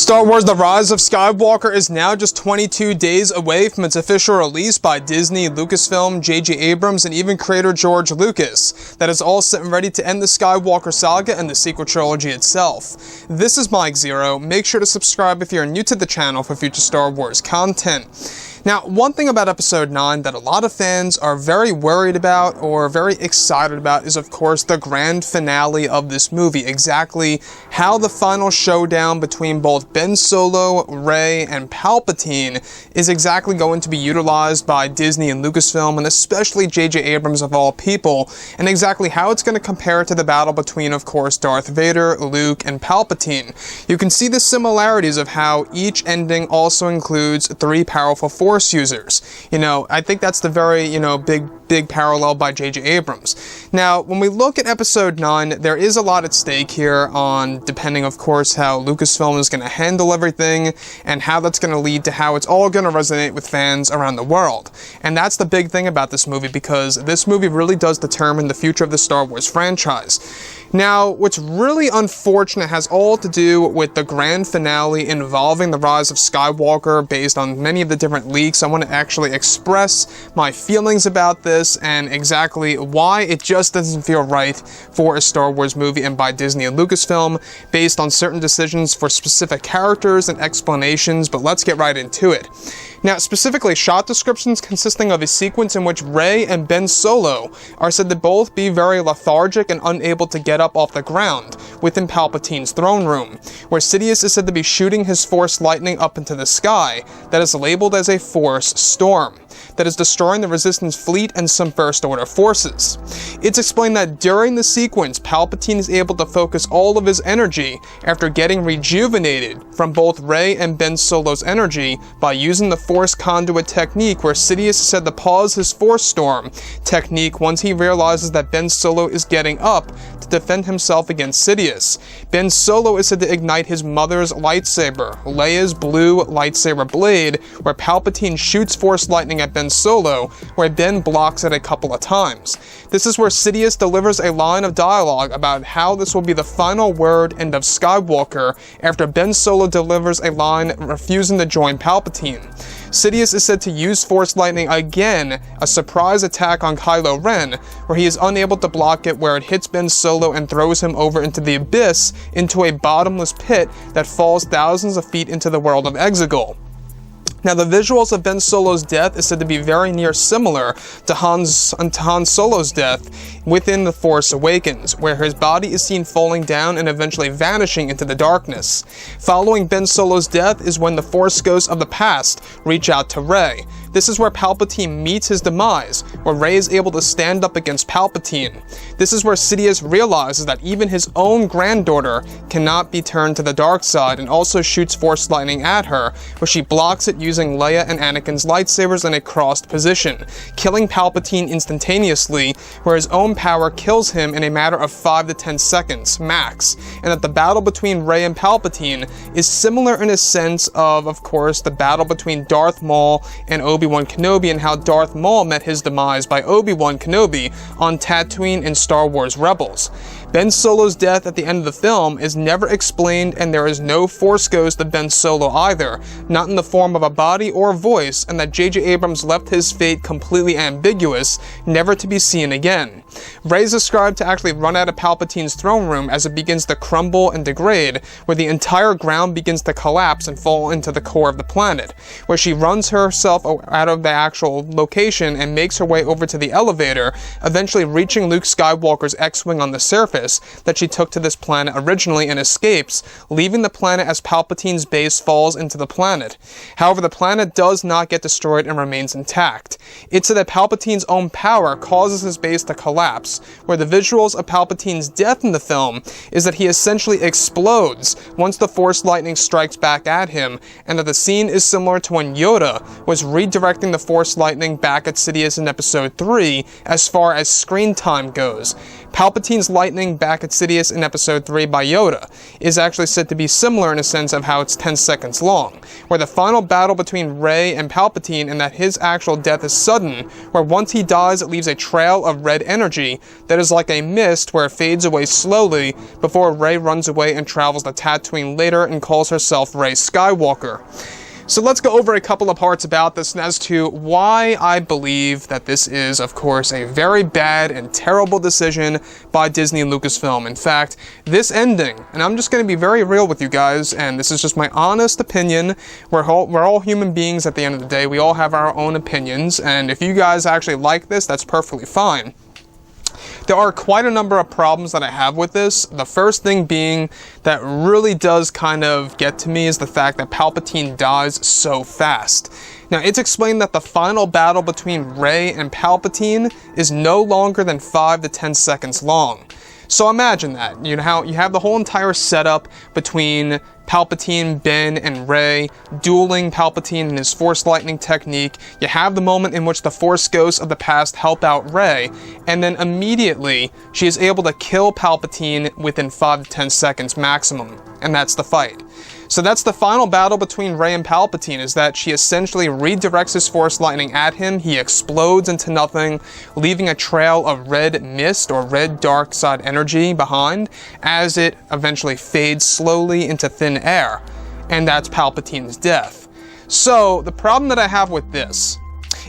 Star Wars The Rise of Skywalker is now just 22 days away from its official release by Disney, Lucasfilm, J.J. Abrams, and even creator George Lucas. That is all set and ready to end the Skywalker saga and the sequel trilogy itself. This is Mike Zero. Make sure to subscribe if you're new to the channel for future Star Wars content. Now, one thing about Episode 9 that a lot of fans are very worried about or very excited about is, of course, the grand finale of this movie. Exactly how the final showdown between both Ben Solo, Rey, and Palpatine is exactly going to be utilized by Disney and Lucasfilm, and especially J.J. Abrams of all people, and exactly how it's going to compare to the battle between, of course, Darth Vader, Luke, and Palpatine. You can see the similarities of how each ending also includes 3 powerful Force users. I think that's the very, big parallel by J.J. Abrams. Now, when we look at Episode 9, there is a lot at stake here on, depending, of course, how Lucasfilm is going to handle everything, and how that's going to lead to how it's all going to resonate with fans around the world. And that's the big thing about this movie, because this movie really does determine the future of the Star Wars franchise. Now, what's really unfortunate has all to do with the grand finale involving The Rise of Skywalker based on many of the different leaks. I want to actually express my feelings about this and exactly why it just doesn't feel right for a Star Wars movie and by Disney and Lucasfilm based on certain decisions for specific characters and explanations, but let's get right into it. Now, specifically, shot descriptions consisting of a sequence in which Rey and Ben Solo are said to both be very lethargic and unable to get up off the ground within Palpatine's throne room, where Sidious is said to be shooting his Force lightning up into the sky that is labeled as a Force storm that is destroying the Resistance fleet and some First Order forces. It's explained that during the sequence, Palpatine is able to focus all of his energy after getting rejuvenated from both Rey and Ben Solo's energy by using the Force conduit technique, where Sidious is said to pause his Force storm technique once he realizes that Ben Solo is getting up to defend himself against Sidious. Ben Solo is said to ignite his mother's lightsaber, Leia's blue lightsaber blade, where Palpatine shoots Force lightning at Ben Solo, where Ben blocks it a couple of times. This is where Sidious delivers a line of dialogue about how this will be the final word end of Skywalker after Ben Solo delivers a line refusing to join Palpatine. Sidious is said to use Force lightning again, a surprise attack on Kylo Ren, where he is unable to block it, where it hits Ben Solo and throws him over into the abyss, into a bottomless pit that falls thousands of feet into the world of Exegol. Now, the visuals of Ben Solo's death is said to be very near similar to Han Solo's death within The Force Awakens, where his body is seen falling down and eventually vanishing into the darkness. Following Ben Solo's death is when the Force ghosts of the past reach out to Rey. This is where Palpatine meets his demise, where Rey is able to stand up against Palpatine. This is where Sidious realizes that even his own granddaughter cannot be turned to the dark side, and also shoots Force lightning at her, where she blocks it using Leia and Anakin's lightsabers in a crossed position, killing Palpatine instantaneously, where his own power kills him in a matter of 5 to 10 seconds, max, and that the battle between Rey and Palpatine is similar in a sense of course, the battle between Darth Maul and Obi-Wan Kenobi, and how Darth Maul met his demise by Obi-Wan Kenobi on Tatooine in Star Wars Rebels. Ben Solo's death at the end of the film is never explained, and there is no Force ghost of Ben Solo either, not in the form of a body or voice, and that J.J. Abrams left his fate completely ambiguous, never to be seen again. Rey is described to actually run out of Palpatine's throne room as it begins to crumble and degrade, where the entire ground begins to collapse and fall into the core of the planet, where she runs herself out of the actual location and makes her way over to the elevator, eventually reaching Luke Skywalker's X-Wing on the surface that she took to this planet originally, and escapes, leaving the planet as Palpatine's base falls into the planet. However, the planet does not get destroyed and remains intact. It's said that Palpatine's own power causes his base to collapse, where the visuals of Palpatine's death in the film is that he essentially explodes once the Force lightning strikes back at him, and that the scene is similar to when Yoda was redirecting the Force lightning back at Sidious in Episode 3 as far as screen time goes. Palpatine's lightning back at Sidious in Episode 3 by Yoda is actually said to be similar in a sense of how it's 10 seconds long, where the final battle between Rey and Palpatine and that his actual death is sudden, where once he dies it leaves a trail of red energy that is like a mist where it fades away slowly before Rey runs away and travels to Tatooine later and calls herself Rey Skywalker. So let's go over a couple of parts about this as to why I believe that this is, of course, a very bad and terrible decision by Disney and Lucasfilm. In fact, this ending, and I'm just going to be very real with you guys, and this is just my honest opinion. We're all human beings at the end of the day. We all have our own opinions, and if you guys actually like this, that's perfectly fine. There are quite a number of problems that I have with this. The first thing being that really does kind of get to me is the fact that Palpatine dies so fast. Now, it's explained that the final battle between Rey and Palpatine is no longer than 5 to 10 seconds long. So imagine that. You know how you have the whole entire setup between Palpatine, Ben, and Rey, dueling Palpatine and his Force Lightning technique. You have the moment in which the Force ghosts of the past help out Rey, and then immediately she is able to kill Palpatine within 5 to 10 seconds maximum, and that's the fight. So that's the final battle between Rey and Palpatine, is that she essentially redirects his Force Lightning at him, he explodes into nothing, leaving a trail of red mist or red dark side energy behind, as it eventually fades slowly into thin air. And that's Palpatine's death. So, the problem that I have with this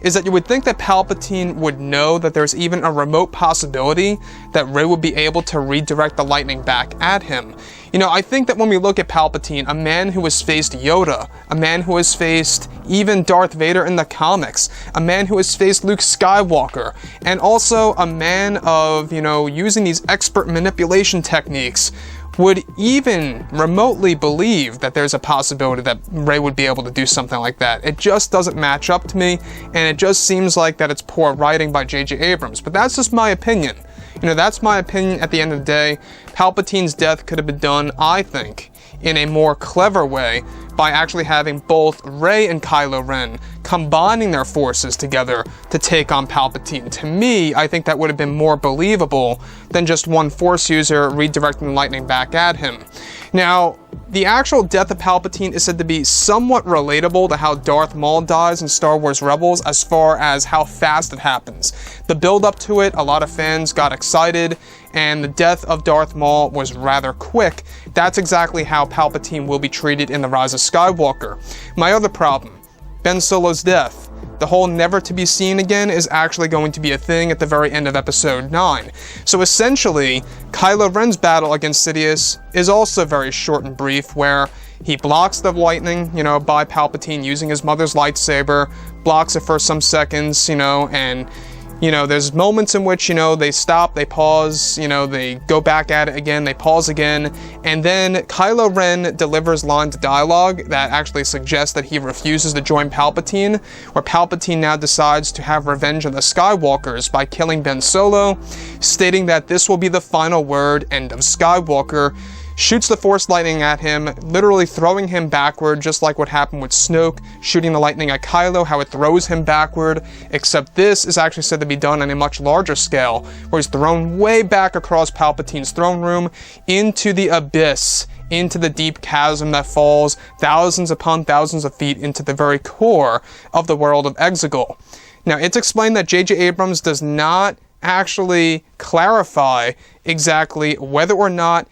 is that you would think that Palpatine would know that there's even a remote possibility that Rey would be able to redirect the lightning back at him. You know, I think that when we look at Palpatine, a man who has faced Yoda, a man who has faced even Darth Vader in the comics, a man who has faced Luke Skywalker, and also a man of, you know, using these expert manipulation techniques, would even remotely believe that there's a possibility that Rey would be able to do something like that. It just doesn't match up to me, and it just seems like that it's poor writing by J.J. Abrams. But that's just my opinion. You know, that's my opinion at the end of the day. Palpatine's death could have been done, I think, in a more clever way by actually having both Rey and Kylo Ren combining their forces together to take on Palpatine. To me, I think that would have been more believable than just one Force user redirecting the lightning back at him. Now, the actual death of Palpatine is said to be somewhat relatable to how Darth Maul dies in Star Wars Rebels as far as how fast it happens. The build up to it, a lot of fans got excited, and the death of Darth Maul was rather quick. That's exactly how Palpatine will be treated in The Rise of Skywalker. My other problem, Ben Solo's death. The whole never to be seen again is actually going to be a thing at the very end of Episode 9. So essentially, Kylo Ren's battle against Sidious is also very short and brief, where he blocks the lightning, you know, by Palpatine using his mother's lightsaber, blocks it for some seconds, you know, and you know, there's moments in which, you know, they stop, they pause, you know, they go back at it again, they pause again, and then Kylo Ren delivers lines of dialogue that actually suggests that he refuses to join Palpatine, where Palpatine now decides to have revenge on the Skywalkers by killing Ben Solo, stating that this will be the final word, end of Skywalker, shoots the Force lightning at him, literally throwing him backward, just like what happened with Snoke, shooting the lightning at Kylo, how it throws him backward, except this is actually said to be done on a much larger scale, where he's thrown way back across Palpatine's throne room, into the abyss, into the deep chasm that falls thousands upon thousands of feet into the very core of the world of Exegol. Now, it's explained that J.J. Abrams does not actually clarify exactly whether or not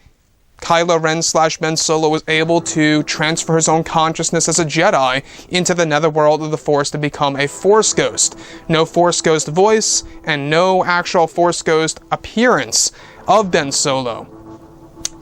Kylo Ren / Ben Solo was able to transfer his own consciousness as a Jedi into the netherworld of the Force to become a Force Ghost. No Force Ghost voice, and no actual Force Ghost appearance of Ben Solo.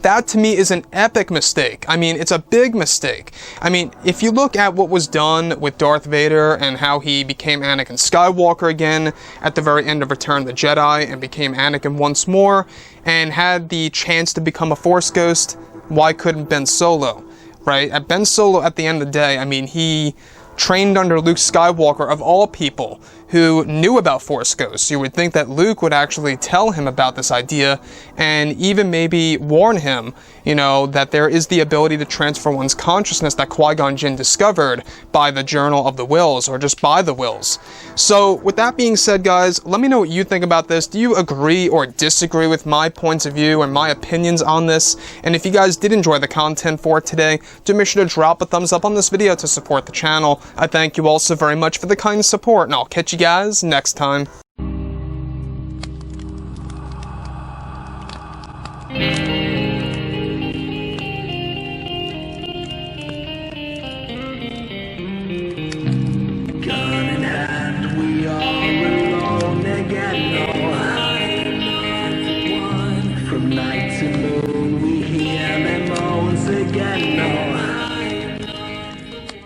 That to me is an epic mistake. I mean, it's a big mistake. I mean, if you look at what was done with Darth Vader and how he became Anakin Skywalker again at the very end of Return of the Jedi and became Anakin once more and had the chance to become a Force Ghost, why couldn't Ben Solo, right? Ben Solo, at the end of the day, I mean, he trained under Luke Skywalker, of all people, who knew about Force ghosts. You would think that Luke would actually tell him about this idea and even maybe warn him, that there is the ability to transfer one's consciousness that Qui-Gon Jinn discovered by the Journal of the Wills, or just by the Wills. So with that being said, guys, let me know what you think about this. Do you agree or disagree with my points of view and my opinions on this? And if you guys did enjoy the content for today, do make sure to drop a thumbs up on this video to support the channel. I thank you all so very much for the kind support, and I'll catch you guys next time. From night to moon, we hear them moans again.